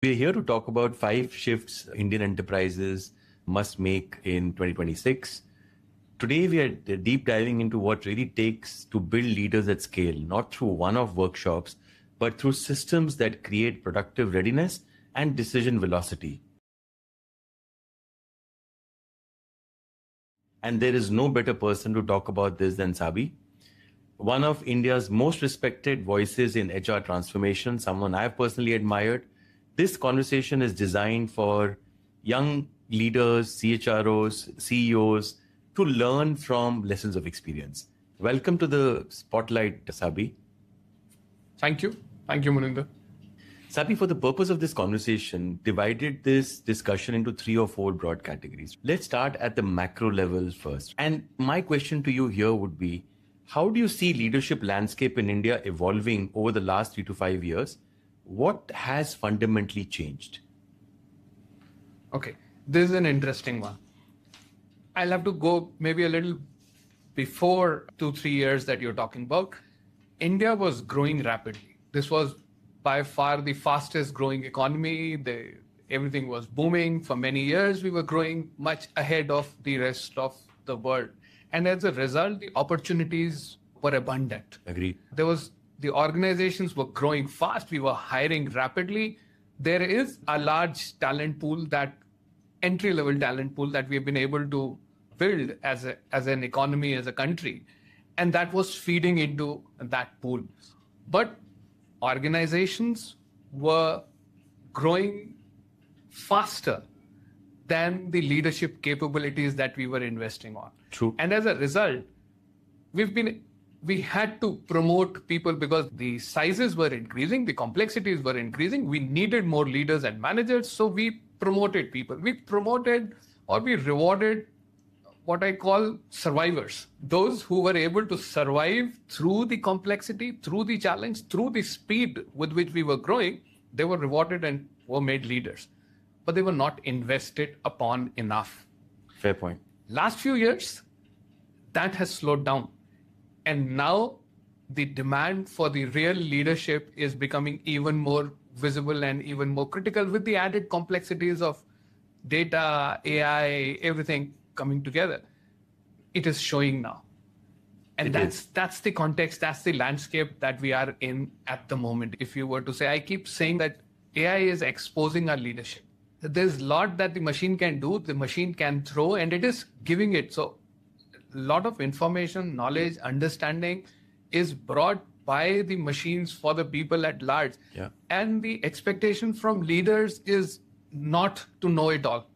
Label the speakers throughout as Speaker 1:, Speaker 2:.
Speaker 1: We're here to talk about 5 shifts Indian enterprises must make in 2026. Today, we are deep diving into what really takes to build leaders at scale, not through one-off workshops, but through systems that create productive readiness and decision velocity. And there is no better person to talk about this than Sabih, one of India's most respected voices in HR transformation, someone I've personally admired. This conversation is designed for young leaders, CHROs, CEOs to learn from lessons of experience. Welcome to the spotlight, Sabih.
Speaker 2: Thank you. Thank you, Muninder.
Speaker 1: Sabih, for the purpose of this conversation, divided this discussion into 3 or 4 broad categories. Let's start at the macro level first. And my question to you here would be, how do you see leadership landscape in India evolving over the last 3 to 5 years? What has fundamentally changed?
Speaker 2: Okay, this is an interesting one. I'll have to go maybe a little before 2-3 years that you're talking about. India was growing rapidly. This was by far the fastest growing economy. Everything was booming. For many years, we were growing much ahead of the rest of the world. And as a result, the opportunities were abundant.
Speaker 1: Agreed.
Speaker 2: The organizations were growing fast. We were hiring rapidly. There is a large talent pool, that entry-level talent pool that we have been able to build as an economy, as a country. And that was feeding into that pool. But organizations were growing faster than the leadership capabilities that we were investing on.
Speaker 1: True.
Speaker 2: And as a result, we had to promote people because the sizes were increasing, the complexities were increasing. We needed more leaders and managers, so we promoted people. We promoted or we rewarded what I call survivors. Those who were able to survive through the complexity, through the challenge, through the speed with which we were growing, they were rewarded and were made leaders. But they were not invested upon enough.
Speaker 1: Fair point.
Speaker 2: Last few years, that has slowed down. And now the demand for the real leadership is becoming even more visible and even more critical with the added complexities of data, AI, everything coming together. It is showing now. And that's the context, that's the landscape that we are in at the moment. If you were to say, I keep saying that AI is exposing our leadership. There's a lot that the machine can do, the machine can throw, and it is giving it. So a lot of information, knowledge, understanding is brought by the machines for the people at large.
Speaker 1: Yeah.
Speaker 2: And the expectation from leaders is not to know it all.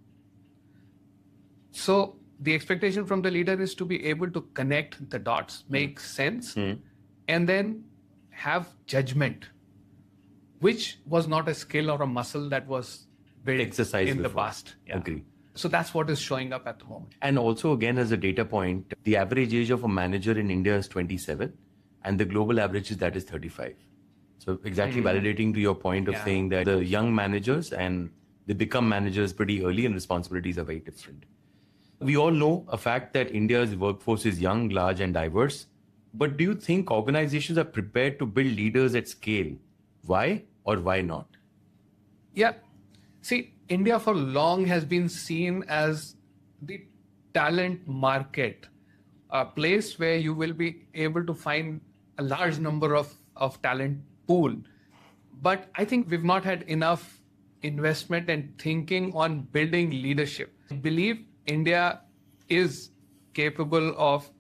Speaker 2: So the expectation from the leader is to be able to connect the dots, make sense, and then have judgment, which was not a skill or a muscle that was built in the past.
Speaker 1: Yeah. Agree.
Speaker 2: So that's what is showing up at the moment.
Speaker 1: And also, again, as a data point, the average age of a manager in India is 27, and the global average is 35. So exactly validating to your point of saying that the young managers and they become managers pretty early and responsibilities are very different. We all know a fact that India's workforce is young, large, and diverse. But do you think organizations are prepared to build leaders at scale? Why or why not?
Speaker 2: Yeah. See, India for long has been seen as the talent market, a place where you will be able to find a large number of talent pool. But I think we've not had enough investment and thinking on building leadership. I believe India is capable of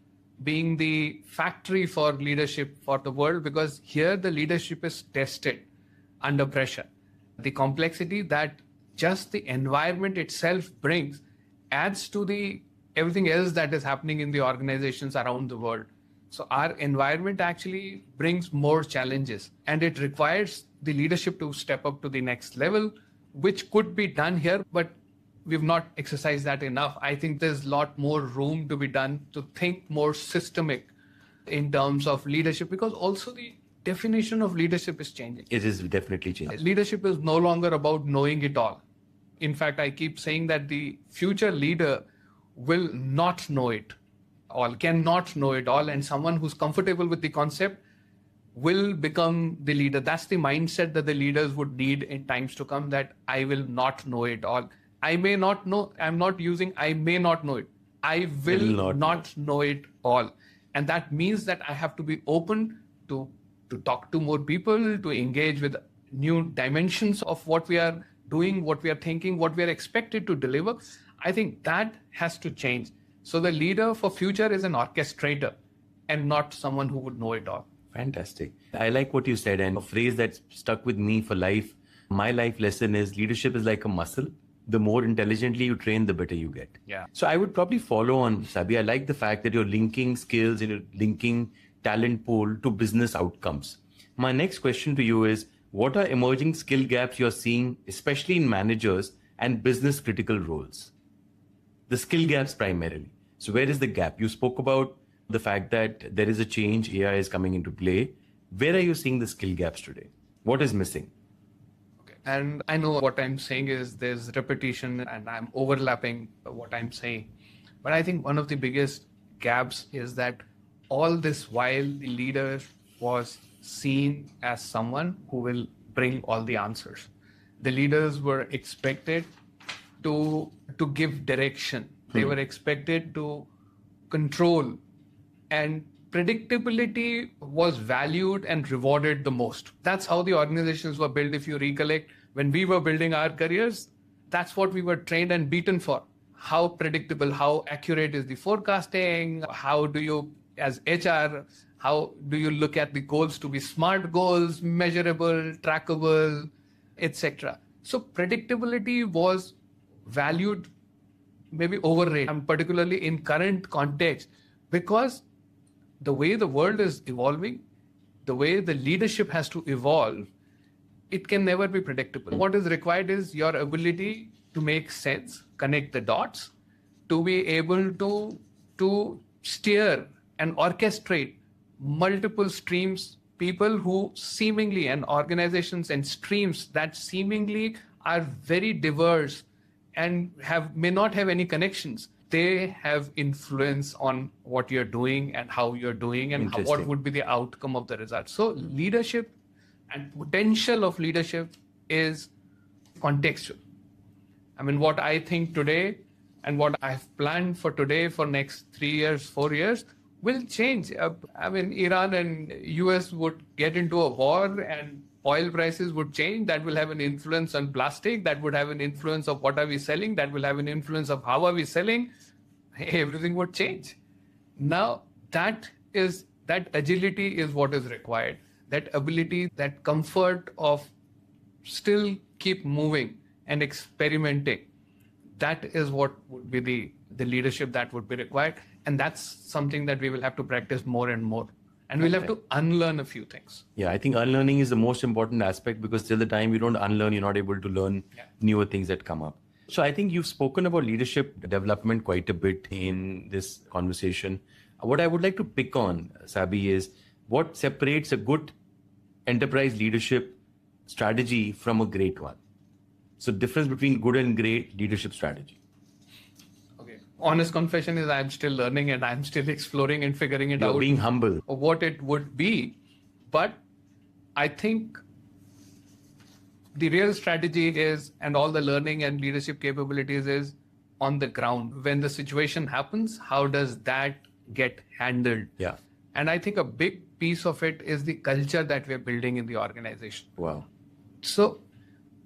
Speaker 2: being the factory for leadership for the world, because here the leadership is tested under pressure. The complexity that just the environment itself brings adds to everything else that is happening in the organizations around the world. So our environment actually brings more challenges, and it requires the leadership to step up to the next level, which could be done here, but we've not exercised that enough. I think there's a lot more room to be done to think more systemic in terms of leadership, because also the definition of leadership is changing.
Speaker 1: It is definitely changing.
Speaker 2: Leadership is no longer about knowing it all. In fact, I keep saying that the future leader will not know it all, cannot know it all, and someone who's comfortable with the concept will become the leader. That's the mindset that the leaders would need in times to come, that I will not know it all. I may not know, I'm not using, I may not know it. I will not know it all. And that means that I have to be open to talk to more people, to engage with new dimensions of what we are doing, what we are thinking, what we are expected to deliver. I think that has to change. So the leader for future is an orchestrator and not someone who would know it all.
Speaker 1: Fantastic. I like what you said, and a phrase that stuck with me for life. My life lesson is leadership is like a muscle. The more intelligently you train, the better you get.
Speaker 2: Yeah.
Speaker 1: So I would probably follow on, Sabih. I like the fact that you're linking skills and you're linking talent pool to business outcomes. My next question to you is, what are emerging skill gaps you're seeing, especially in managers and business critical roles? The skill gaps primarily. So where is the gap? You spoke about the fact that there is a change, AI is coming into play. Where are you seeing the skill gaps today? What is missing?
Speaker 2: And I know what I'm saying is there's repetition and I'm overlapping what I'm saying. But I think one of the biggest gaps is that all this while the leader was seen as someone who will bring all the answers. The leaders were expected to give direction. They were expected to control, and predictability was valued and rewarded the most. That's how the organizations were built. If you recollect, when we were building our careers, that's what we were trained and beaten for. How predictable, how accurate is the forecasting? How do you, as HR, how do you look at the goals to be smart goals, measurable, trackable, etc.? So predictability was valued, maybe overrated, and particularly in current context, because the way the world is evolving, the way the leadership has to evolve, it can never be predictable. What is required is your ability to make sense, connect the dots, to be able to steer and orchestrate multiple streams, people who seemingly, and organizations and streams that seemingly are very diverse and may not have any connections. They have influence on what you're doing and how you're doing and what would be the outcome of the result. So leadership and potential of leadership is contextual. I mean, what I think today and what I've planned for today for next 3 years, 4 years will change. I mean, Iran and US would get into a war and oil prices would change. That will have an influence on plastic. That would have an influence of what are we selling. That will have an influence of how are we selling. Everything would change. Now, that agility is what is required. That ability, that comfort of still keep moving and experimenting. That is what would be the leadership that would be required. And that's something that we will have to practice more and more. And we'll have to unlearn a few things.
Speaker 1: Yeah, I think unlearning is the most important aspect, because till the time you don't unlearn, you're not able to learn newer things that come up. So I think you've spoken about leadership development quite a bit in this conversation. What I would like to pick on, Sabih, is what separates a good enterprise leadership strategy from a great one. So difference between good and great leadership strategy.
Speaker 2: Honest confession is I'm still learning and I'm still exploring and figuring it out.
Speaker 1: You're being humble.
Speaker 2: What it would be. But I think the real strategy is, and all the learning and leadership capabilities is on the ground. When the situation happens, how does that get handled?
Speaker 1: Yeah.
Speaker 2: And I think a big piece of it is the culture that we're building in the organization.
Speaker 1: Wow.
Speaker 2: So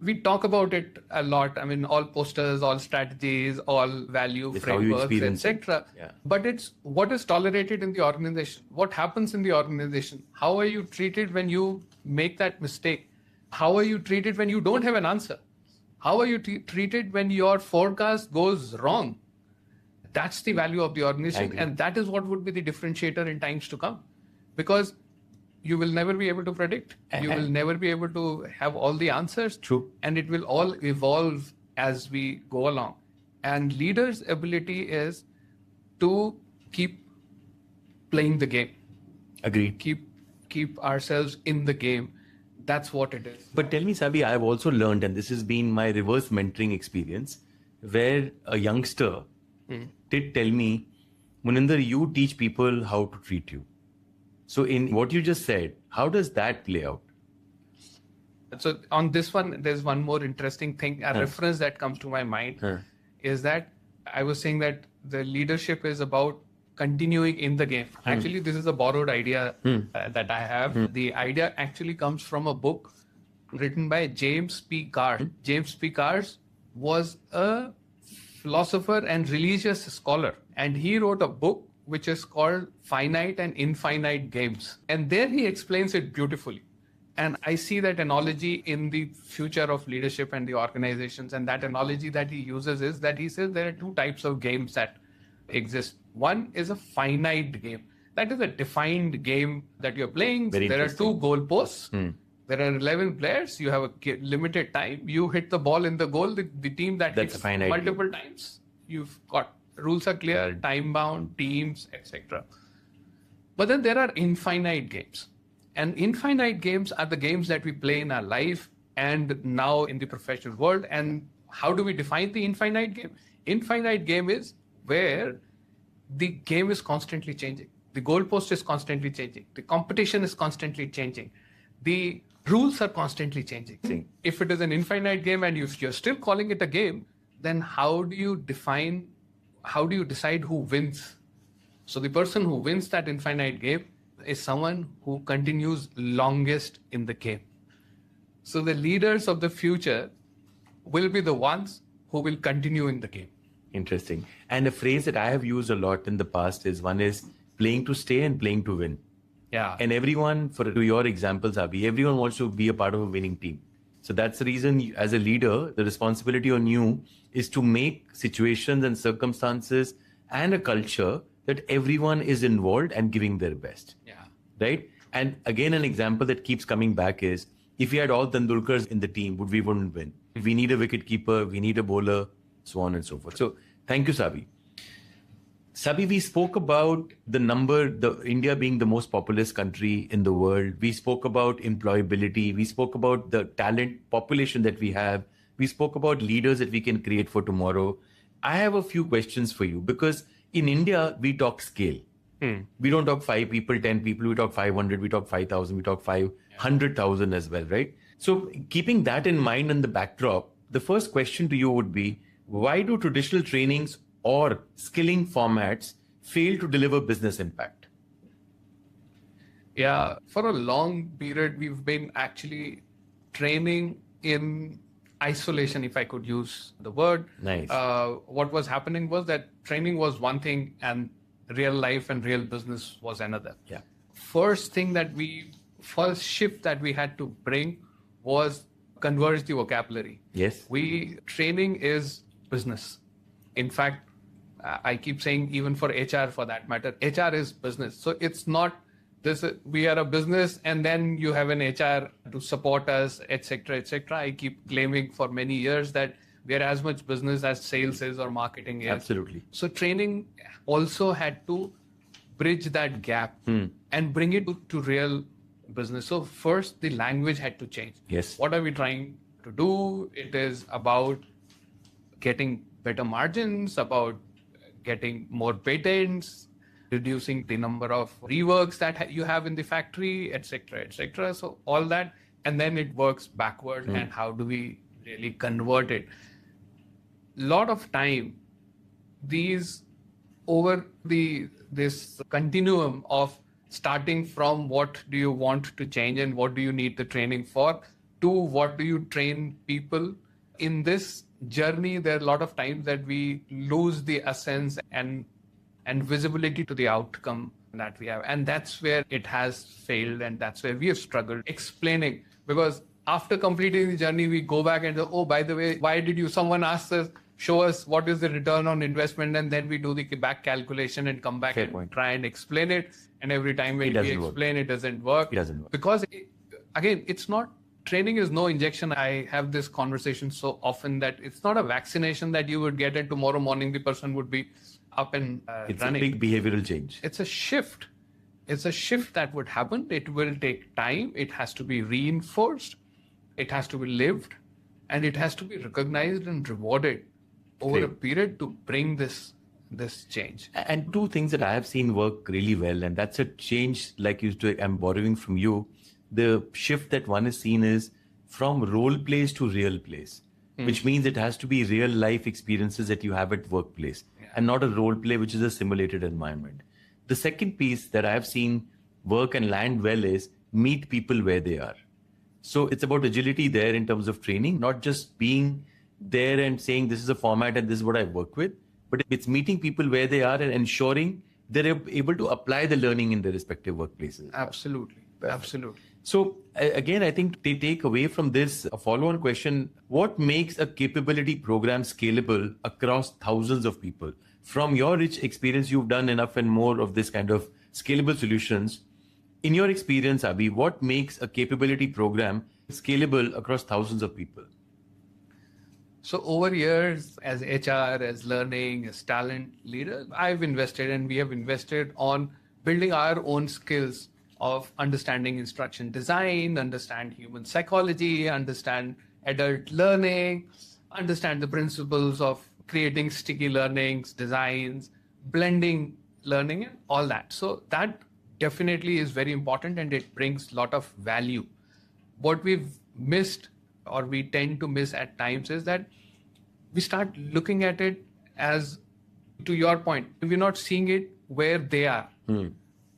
Speaker 2: we talk about it a lot. I mean, all posters, all strategies, all value frameworks, etc.
Speaker 1: Yeah.
Speaker 2: But it's what is tolerated in the organization. What happens in the organization? How are you treated when you make that mistake? How are you treated when you don't have an answer? How are you treated when your forecast goes wrong? That's the value of the organization. And that is what would be the differentiator in times to come. Because you will never be able to predict. You will never be able to have all the answers.
Speaker 1: True.
Speaker 2: And it will all evolve as we go along. And leaders' ability is to keep playing the game.
Speaker 1: Agreed.
Speaker 2: Keep ourselves in the game. That's what it is.
Speaker 1: But tell me, Sabih, I've also learned, and this has been my reverse mentoring experience, where a youngster did tell me, Muninder, you teach people how to treat you. So in what you just said, How does that play out?
Speaker 2: So on this one, there's one more interesting thing. A reference that comes to my mind is that I was saying that the leadership is about continuing in the game. Actually, this is a borrowed idea that I have. The idea actually comes from a book written by James P. Cars. James P. Cars was a philosopher and religious scholar, and he wrote a book which is called Finite and Infinite Games. And there he explains it beautifully. And I see that analogy in the future of leadership and the organizations. And that analogy that he uses is that he says there are two types of games that exist. One is a finite game. That is a defined game that you're playing. There are two goalposts. There are 11 players. You have a limited time. You hit the ball in the goal. The team that hits multiple times, you've got rules are clear, time bound, teams, etc. But then there are infinite games. And infinite games are the games that we play in our life and now in the professional world. And how do we define the infinite game? Infinite game is where the game is constantly changing. The goalpost is constantly changing. The competition is constantly changing. The rules are constantly changing. If it is an infinite game and if you're still calling it a game, then how do you decide who wins? So the person who wins that infinite game is someone who continues longest in the game. So the leaders of the future will be the ones who will continue in the game.
Speaker 1: Interesting. And a phrase that I have used a lot in the past is one is playing to stay and playing to win.
Speaker 2: Yeah.
Speaker 1: And everyone, to your example, Sabih, everyone wants to be a part of a winning team. So that's the reason as a leader, the responsibility on you is to make situations and circumstances and a culture that everyone is involved and giving their best.
Speaker 2: Yeah.
Speaker 1: Right? And again, an example that keeps coming back is if we had all Tendulkars in the team, we wouldn't win. We need a wicket keeper, we need a bowler, so on and so forth. So thank you, Sabih. Sabih, we spoke about India being the most populous country in the world. We spoke about employability. We spoke about the talent population that we have. We spoke about leaders that we can create for tomorrow. I have a few questions for you because in India, we talk scale. We don't talk 5 people, 10 people. We talk 500, we talk 5,000, we talk 500,000 as well, right? So keeping that in mind and the backdrop, the first question to you would be, why do traditional trainings or skilling formats fail to deliver business impact?
Speaker 2: Yeah, for a long period, we've been actually training in isolation, if I could use the word.
Speaker 1: Nice.
Speaker 2: What was happening was that training was one thing and real life and real business was another.
Speaker 1: Yeah.
Speaker 2: First shift that we had to bring was converge the vocabulary.
Speaker 1: Yes.
Speaker 2: Training is business. In fact, I keep saying even for HR for that matter, HR is business. So it's not this, we are a business and then you have an HR to support us, etc., etc. I keep claiming for many years that we are as much business as sales is or marketing is.
Speaker 1: Absolutely.
Speaker 2: So training also had to bridge that gap and bring it to real business. So first, the language had to change.
Speaker 1: Yes.
Speaker 2: What are we trying to do? It is about getting better margins, about getting more patents, reducing the number of reworks that you have in the factory, etc., etc. So all that, and then it works backward. And how do we really convert it? Lot of time, this continuum of starting from what do you want to change and what do you need the training for, to what do you train people. In this journey, there are a lot of times that we lose the essence and visibility to the outcome that we have. And that's where it has failed and that's where we have struggled explaining. Because after completing the journey, we go back and say, oh, by the way, someone asked us, show us what is the return on investment, and then we do the back calculation and come back try and explain it. And every time we explain, it doesn't work.
Speaker 1: It doesn't work.
Speaker 2: Because again, it's not, training is no injection. I have this conversation so often that it's not a vaccination that you would get and tomorrow morning the person would be up and
Speaker 1: it's
Speaker 2: running.
Speaker 1: It's a big behavioral change.
Speaker 2: It's a shift. It's a shift that would happen. It will take time. It has to be reinforced. It has to be lived. And it has to be recognized and rewarded over a period to bring this this change.
Speaker 1: And two things that I have seen work really well, and that's a change, like I'm borrowing from you. The shift that one is seen is from role plays to real plays, which means it has to be real life experiences that you have at workplace and not a role play, which is a simulated environment. The second piece that I have seen work and land well is meet people where they are. So it's about agility there in terms of training, not just being there and saying this is a format and this is what I work with, but it's meeting people where they are and ensuring they're able to apply the learning in their respective workplaces.
Speaker 2: Absolutely. Absolutely.
Speaker 1: So again, I think they take away from this a follow-on question: what makes a capability program scalable across thousands of people? From your rich experience, you've done enough and more of this kind of scalable solutions. In your experience, Abhi, what makes a capability program scalable across thousands of people?
Speaker 2: So over years, as HR, as learning, as talent leader, I've invested and we have invested on building our own skills of understanding instruction design, understand human psychology, understand adult learning, understand the principles of creating sticky learnings, designs, blending learning, and all that. So that definitely is very important and it brings a lot of value. What we've missed or we tend to miss at times is that we start looking at it as, to your point, we're not seeing it where they are.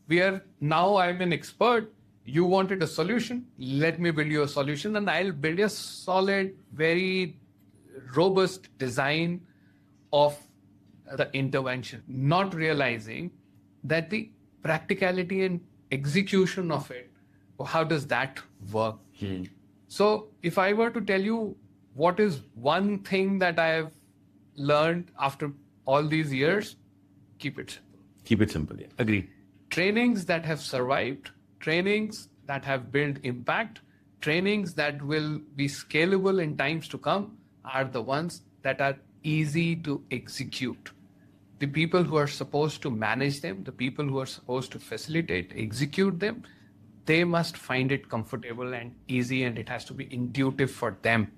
Speaker 2: We are now, I'm an expert. You wanted a solution. Let me build you a solution and I'll build a solid, very robust design of the intervention, not realizing that the practicality and execution of it, how does that work? So if I were to tell you what is one thing that I have learned after all these years, keep it simple.
Speaker 1: Keep it simple, yeah. Agreed.
Speaker 2: Trainings that have survived, trainings that have built impact, trainings that will be scalable in times to come are the ones that are easy to execute. The people who are supposed to manage them, the people who are supposed to facilitate, execute them, they must find it comfortable and easy and it has to be intuitive for them.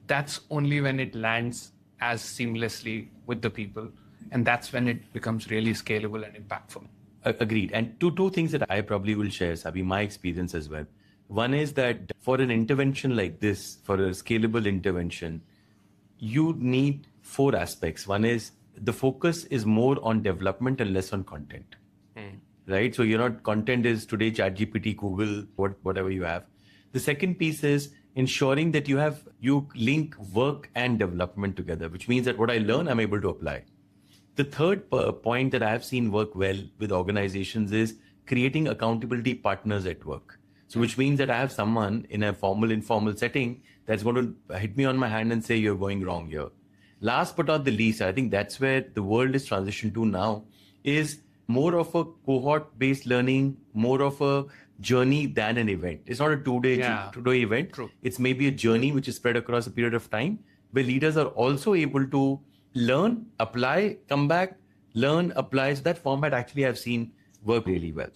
Speaker 2: That's only when it lands as seamlessly with the people. And that's when it becomes really scalable and impactful.
Speaker 1: Agreed. And two things that I probably will share, Sabih, my experience as well. One is that for an intervention like this, for a scalable intervention, you need four aspects. One is the focus is more on development and less on content, right? So you're not, content is today ChatGPT, Google, whatever you have. The second piece is ensuring that you link work and development together, which means that what I learn, I'm able to apply. The third point that I have seen work well with organizations is creating accountability partners at work. So which means that I have someone in a formal, informal setting that's going to hit me on my hand and say, you're going wrong here. Last but not the least, I think that's where the world is transitioned to now, is more of a cohort-based learning, more of a journey than an event. It's not a two-day event.
Speaker 2: True.
Speaker 1: It's maybe a journey which is spread across a period of time where leaders are also able to learn, apply, come back, learn, apply. So that format actually I've seen work really well.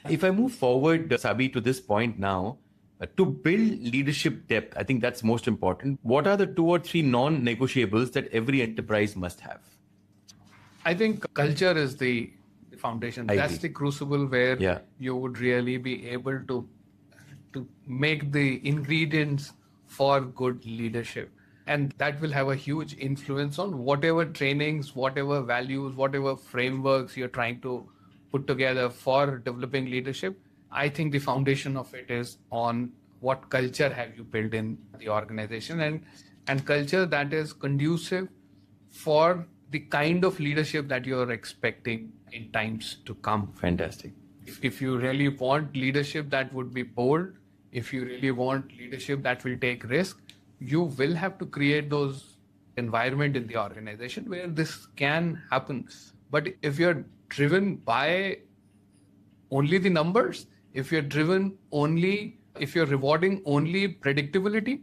Speaker 1: If I move forward, Sabih, to this point now, to build leadership depth, I think that's most important. What are the 2 or 3 non-negotiables that every enterprise must have?
Speaker 2: I think culture is the foundation. That's the crucible where you would really be able to make the ingredients for good leadership. And that will have a huge influence on whatever trainings, whatever values, whatever frameworks you're trying to put together for developing leadership. I think the foundation of it is on what culture have you built in the organization and culture that is conducive for the kind of leadership that you're expecting in times to come.
Speaker 1: Fantastic.
Speaker 2: If you really want leadership that would be bold, if you really want leadership that will take risk, you will have to create those environment in the organization where this can happen. But if you're driven by only the numbers, if you're rewarding only predictability,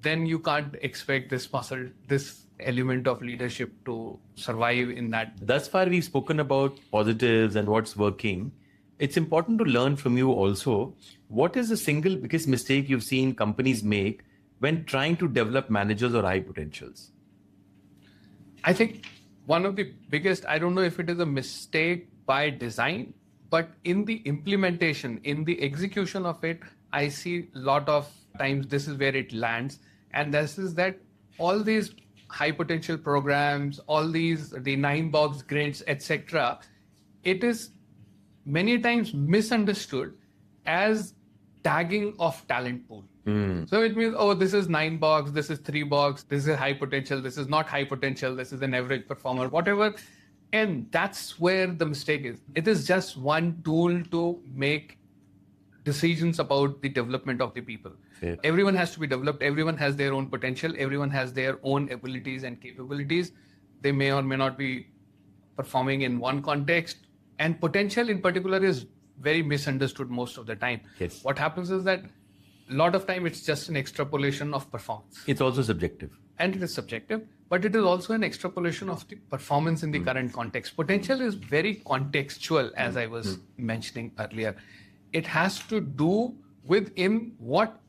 Speaker 2: then you can't expect this element of leadership to survive in that.
Speaker 1: Thus far, we've spoken about positives and what's working. It's important to learn from you also. What is the single biggest mistake you've seen companies make when trying to develop managers or high potentials?
Speaker 2: I think one of the biggest, I don't know if it is a mistake by design, but in the implementation, in the execution of it, I see a lot of times this is where it lands. And this is that all these high potential programs, all these, the 9-box grids, etc., it is many times misunderstood as tagging of talent pool. So it means, oh, this is 9-box, this is 3-box, this is high potential, this is not high potential, this is an average performer, whatever. And that's where the mistake is. It is just one tool to make decisions about the development of the people.
Speaker 1: Yeah.
Speaker 2: Everyone has to be developed. Everyone has their own potential. Everyone has their own abilities and capabilities. They may or may not be performing in one context. And potential in particular is very misunderstood most of the time.
Speaker 1: Yes.
Speaker 2: What happens is that a lot of time it's just an extrapolation of performance.
Speaker 1: It's also subjective.
Speaker 2: And it is subjective, but it is also an extrapolation of the performance in the current context. Potential is very contextual, as I was mentioning earlier. It has to do with in what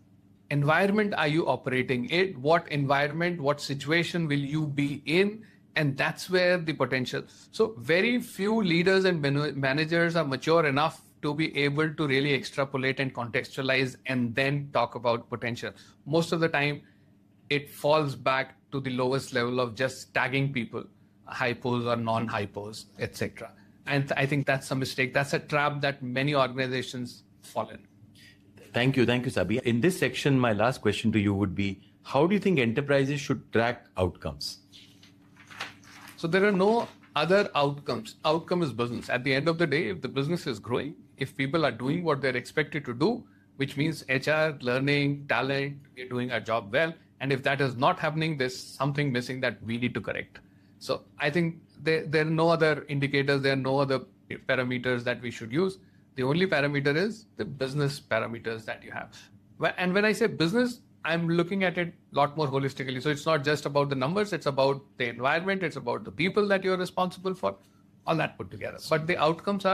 Speaker 2: environment are you operating in, what environment, what situation will you be in, and that's where the potential. So very few leaders and managers are mature enough to be able to really extrapolate and contextualize and then talk about potential. Most of the time, it falls back to the lowest level of just tagging people, hypos or non-hypos, etc. And I think that's a mistake. That's a trap that many organizations fall in.
Speaker 1: Thank you, Sabih. In this section, my last question to you would be, how do you think enterprises should track outcomes?
Speaker 2: So there are no other outcomes. Outcome is business. At the end of the day, if the business is growing, if people are doing what they're expected to do, which means HR, learning, talent, we're doing our job well. And if that is not happening, there's something missing that we need to correct. So I think there are no other indicators, there are no other parameters that we should use. The only parameter is the business parameters that you have. And when I say business, I'm looking at it a lot more holistically. So it's not just about the numbers, it's about the environment, it's about the people that you're responsible for, all that put together. But the outcomes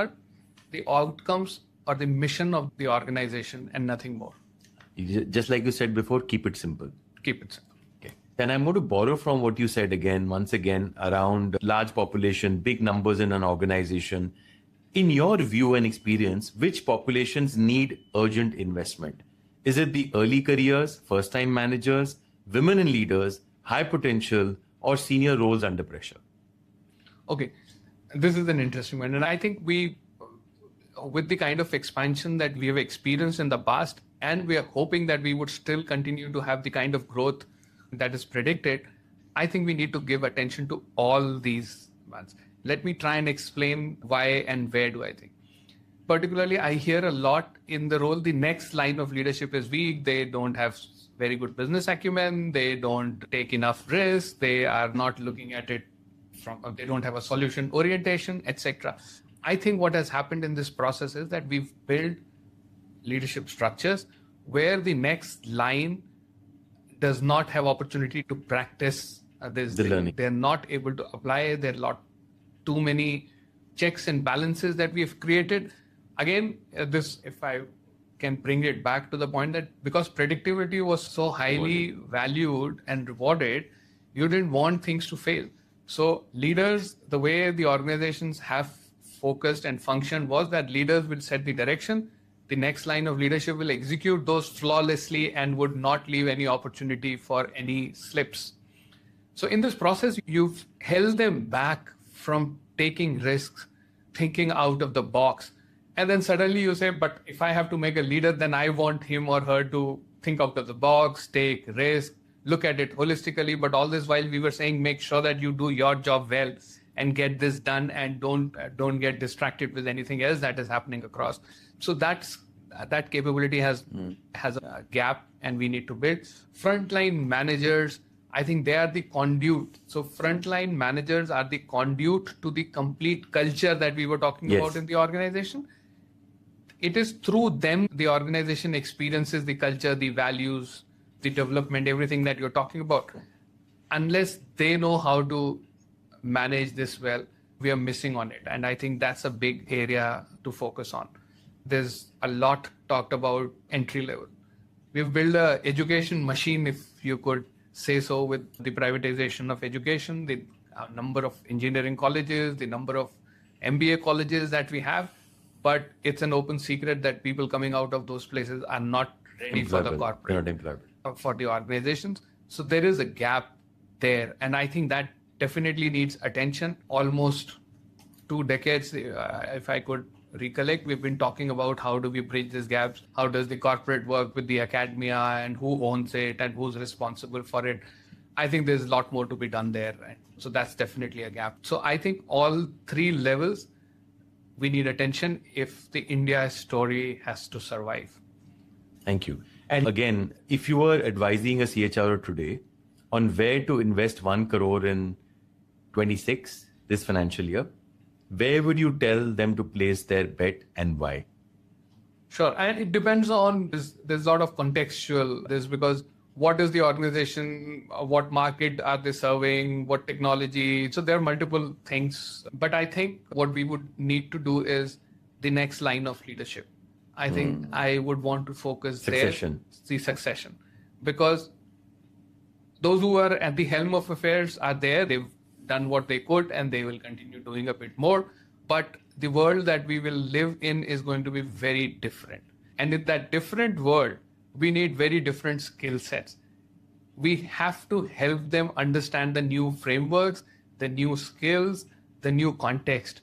Speaker 2: or the mission of the organization and nothing more.
Speaker 1: Just like you said before, keep it simple.
Speaker 2: Keep it simple.
Speaker 1: Okay. Then I'm going to borrow from what you said once again, around large population, big numbers in an organization. In your view and experience, which populations need urgent investment? Is it the early careers, first-time managers, women in leaders, high potential, or senior roles under pressure?
Speaker 2: Okay, this is an interesting one. And I think with the kind of expansion that we have experienced in the past, and we are hoping that we would still continue to have the kind of growth that is predicted, I think we need to give attention to all these ones. Let me try and explain why and where do I think. Particularly, I hear a lot in the role, the next line of leadership is weak, they don't have very good business acumen, they don't take enough risks, they are not looking at it they don't have a solution orientation, etc. I think what has happened in this process is that we've built leadership structures where the next line does not have opportunity to practice the learning. They're not able to apply. There are too many checks and balances that we've created. Again, if I can bring it back to the point that because predictability was so highly valued and rewarded, you didn't want things to fail. So leaders, the way the organizations have focused and functioned was that leaders will set the direction. The next line of leadership will execute those flawlessly and would not leave any opportunity for any slips. So in this process, you've held them back from taking risks, thinking out of the box. And then suddenly you say, but if I have to make a leader, then I want him or her to think out of the box, take risk, look at it holistically. But all this while we were saying, make sure that you do your job well and get this done and don't get distracted with anything else that is happening across. So that capability has a gap and we need to build. Frontline managers, I think they are the conduit. So frontline managers are the conduit to the complete culture that we were talking about in the organization. It is through them the organization experiences the culture, the values, the development, everything that you're talking about. Unless they know how to manage this well, we are missing on it. And I think that's a big area to focus on. There's a lot talked about entry level. We've built an education machine, if you could say so, with the privatization of education, the number of engineering colleges, the number of MBA colleges that we have, but it's an open secret that people coming out of those places are not ready for the corporate, for the organizations. So there is a gap there. And I think that definitely needs attention. Almost 2 decades, if I could recollect, we've been talking about how do we bridge these gaps? How does the corporate work with the academia and who owns it and who's responsible for it? I think there's a lot more to be done there. Right? So that's definitely a gap. So I think all 3 levels, we need attention if the India story has to survive.
Speaker 1: Thank you. And again, if you were advising a CHRO today on where to invest 1 crore in 26, this financial year, where would you tell them to place their bet and why?
Speaker 2: Sure. And it depends on, there's a lot of contextual, because what is the organization, what market are they serving, what technology? So there are multiple things. But I think what we would need to do is the next line of leadership. I think I would want to focus the succession. Because those who are at the helm of affairs are there, they've done what they could and they will continue doing a bit more. But the world that we will live in is going to be very different. And in that different world, we need very different skill sets. We have to help them understand the new frameworks, the new skills, the new context.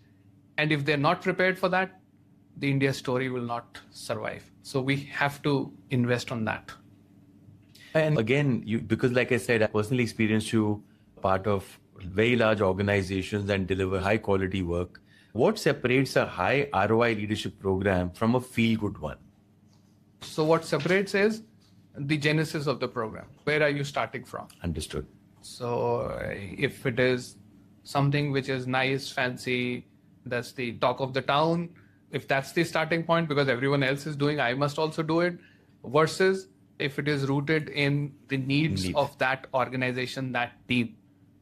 Speaker 2: And if they're not prepared for that, the India story will not survive. So we have to invest on that.
Speaker 1: And again, because like I said, I personally experienced you part of very large organizations and deliver high quality work. What separates a high ROI leadership program from a feel-good one?
Speaker 2: So what separates is the genesis of the program. Where are you starting from?
Speaker 1: Understood.
Speaker 2: So if it is something which is nice, fancy, that's the talk of the town, if that's the starting point because everyone else is doing, I must also do it, versus if it is rooted in the needs of that organization, that team.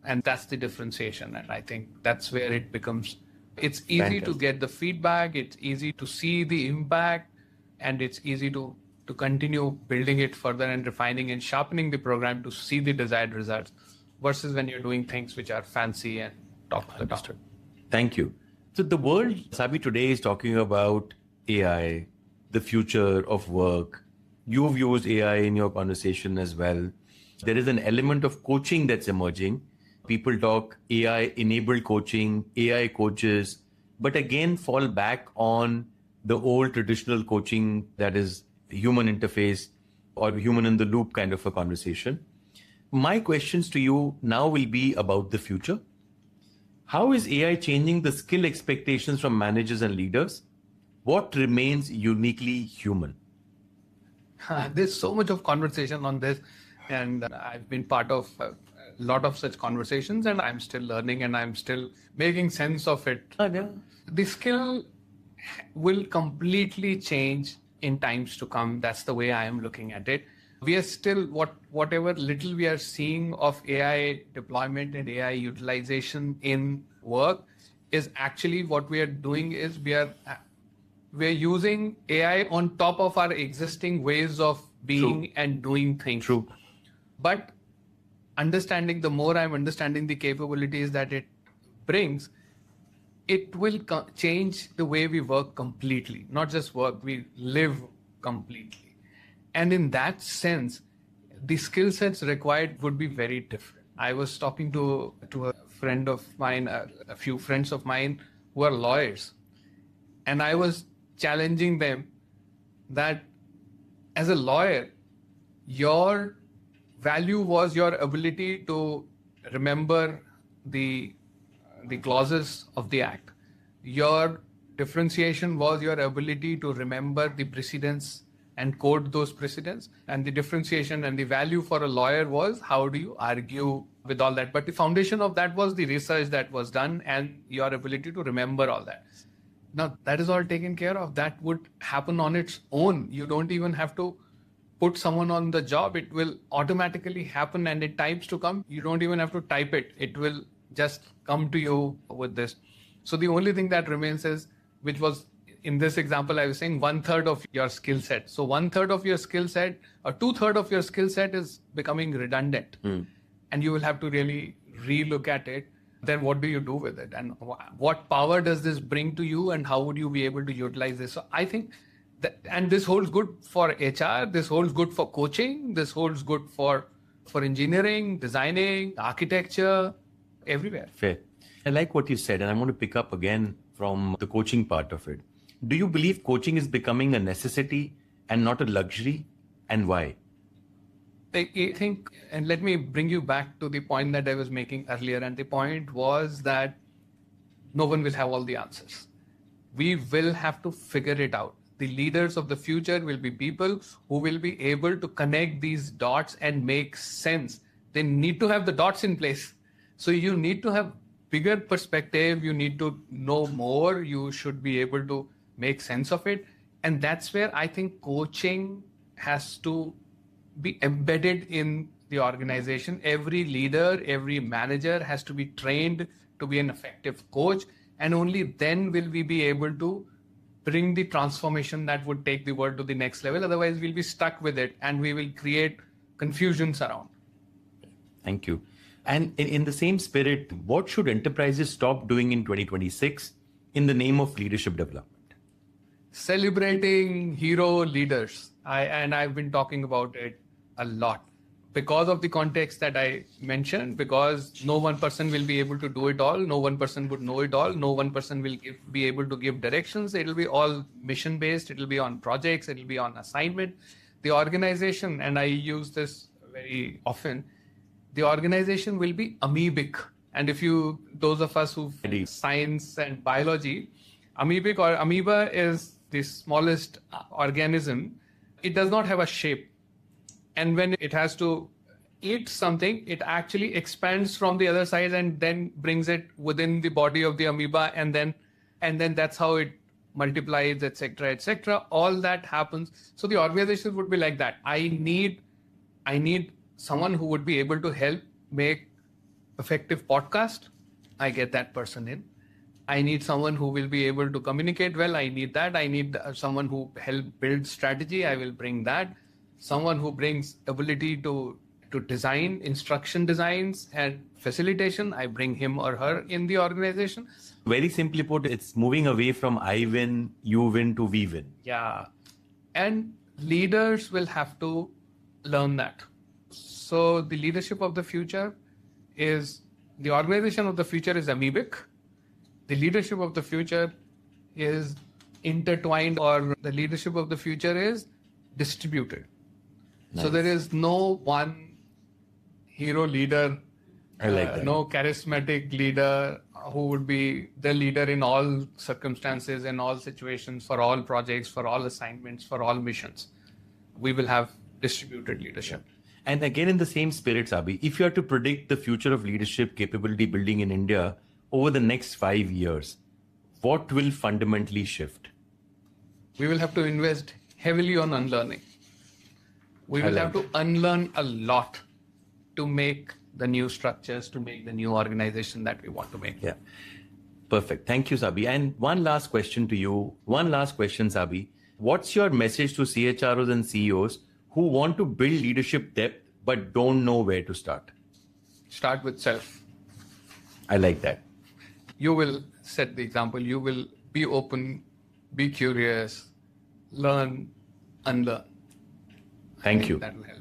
Speaker 2: And that's the differentiation. And I think that's where it becomes, it's easy to get the feedback, it's easy to see the impact, and it's easy to continue building it further and refining and sharpening the program to see the desired results versus when you're doing things which are fancy and talk to the talk.
Speaker 1: Thank you. So the world, Sabih, today is talking about AI, the future of work. You've used AI in your conversation as well. There is an element of coaching that's emerging. People talk AI-enabled coaching, AI coaches, but again fall back on the old traditional coaching that is human interface or human in the loop kind of a conversation. My questions to you now will be about the future. How is AI changing the skill expectations from managers and leaders? What remains uniquely human?
Speaker 2: There's so much of conversation on this, and I've been part of a lot of such conversations, and I'm still learning and I'm still making sense of it. The skill will completely change in times to come. That's the way I am looking at it. We are still, whatever little we are seeing of AI deployment and AI utilization in work is actually what we are doing is we're using AI on top of our existing ways of being and doing things.
Speaker 1: True.
Speaker 2: But understanding, the more I'm understanding the capabilities that it brings, it will change the way we work completely. Not just work, we live completely. And in that sense, the skill sets required would be very different. I was talking to a friend of mine, a few friends of mine who are lawyers. And I was challenging them that as a lawyer, your value was your ability to remember the clauses of the act. Your differentiation was your ability to remember the precedents and code those precedents. And the differentiation and the value for a lawyer was how do you argue with all that. But the foundation of that was the research that was done and your ability to remember all that. Now, that is all taken care of. That would happen on its own. You don't even have to put someone on the job. It will automatically happen, and in times to come, you don't even have to type it. It will just come to you with this. So the only thing that remains is, which was in this example, I was saying 1/3 of your skill set. So 1/3 of your skill set or 2/3 of your skill set is becoming redundant. And you will have to really relook at it. then what do you do with it? And what power does this bring to you? And how would you be able to utilize this? So I think that, and this holds good for HR, this holds good for coaching, this holds good for engineering, designing, architecture, everywhere.
Speaker 1: Fair. I like what you said, and I want to pick up again from the coaching part of it. Do you believe coaching is becoming a necessity and not a luxury? And why?
Speaker 2: I think, and let me bring you back to the point that I was making earlier. And the point was that no one will have all the answers. We will have to figure it out. The leaders of the future will be people who will be able to connect these dots and make sense. They need to have the dots in place. So you need to have bigger perspective. You need to know more. You should be able to make sense of it. And that's where I think coaching has to be embedded in the organization. Every leader, every manager has to be trained to be an effective coach. And only then will we be able to bring the transformation that would take the world to the next level. Otherwise, we'll be stuck with it and we will create confusions around.
Speaker 1: Thank you. And in the same spirit, what should enterprises stop doing in 2026 in the name of leadership development?
Speaker 2: Celebrating hero leaders. I've been talking about it a lot because of the context that I mentioned, because no one person will be able to do it all. No one person would know it all. No one person will be able to give directions. It'll be all mission based. It'll be on projects. It'll be on assignment. The organization, and I use this very often, the organization will be amoebic. And if you, those of us who science and biology, amoebic or amoeba is the smallest organism. It does not have a shape. And when it has to eat something, it actually expands from the other side and then brings it within the body of the amoeba. And then that's how it multiplies, etc., etc. All that happens. So the organization would be like that. I need someone who would be able to help make effective podcast. I get that person in. I need someone who will be able to communicate well. I need that. I need someone who help build strategy. I will bring that. Someone who brings ability to design, instruction designs and facilitation. I bring him or her in the organization.
Speaker 1: Very simply put, it's moving away from I win, you win to we win.
Speaker 2: Yeah. And leaders will have to learn that. So the leadership of the future is, the organization of the future is amoebic. The leadership of the future is intertwined, or the leadership of the future is distributed. Nice. So there is no one hero leader,
Speaker 1: I like that.
Speaker 2: No charismatic leader who would be the leader in all circumstances, in all situations, for all projects, for all assignments, for all missions. We will have distributed leadership.
Speaker 1: And again, in the same spirit, Sabih, if you are to predict the future of leadership capability building in India over the next 5 years, what will fundamentally shift?
Speaker 2: We will have to invest heavily on unlearning. We will have to unlearn a lot to make the new structures, to make the new organization that we want to make.
Speaker 1: Yeah. Perfect. Thank you, Sabih. And one last question to you. One last question, Sabih. What's your message to CHROs and CEOs who want to build leadership depth but don't know where to start?
Speaker 2: Start with self.
Speaker 1: I like that.
Speaker 2: You will set the example. You will be open, be curious, learn, unlearn.
Speaker 1: Thank you.
Speaker 2: That will help.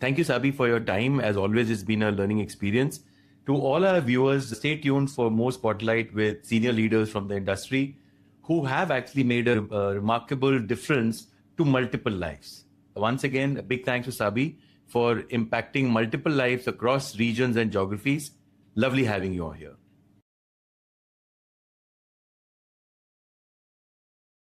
Speaker 1: Thank you, Sabih, for your time. As always, it's been a learning experience. To all our viewers, stay tuned for more spotlight with senior leaders from the industry who have actually made a remarkable difference to multiple lives. Once again, a big thanks to Sabih for impacting multiple lives across regions and geographies. Lovely having you all here.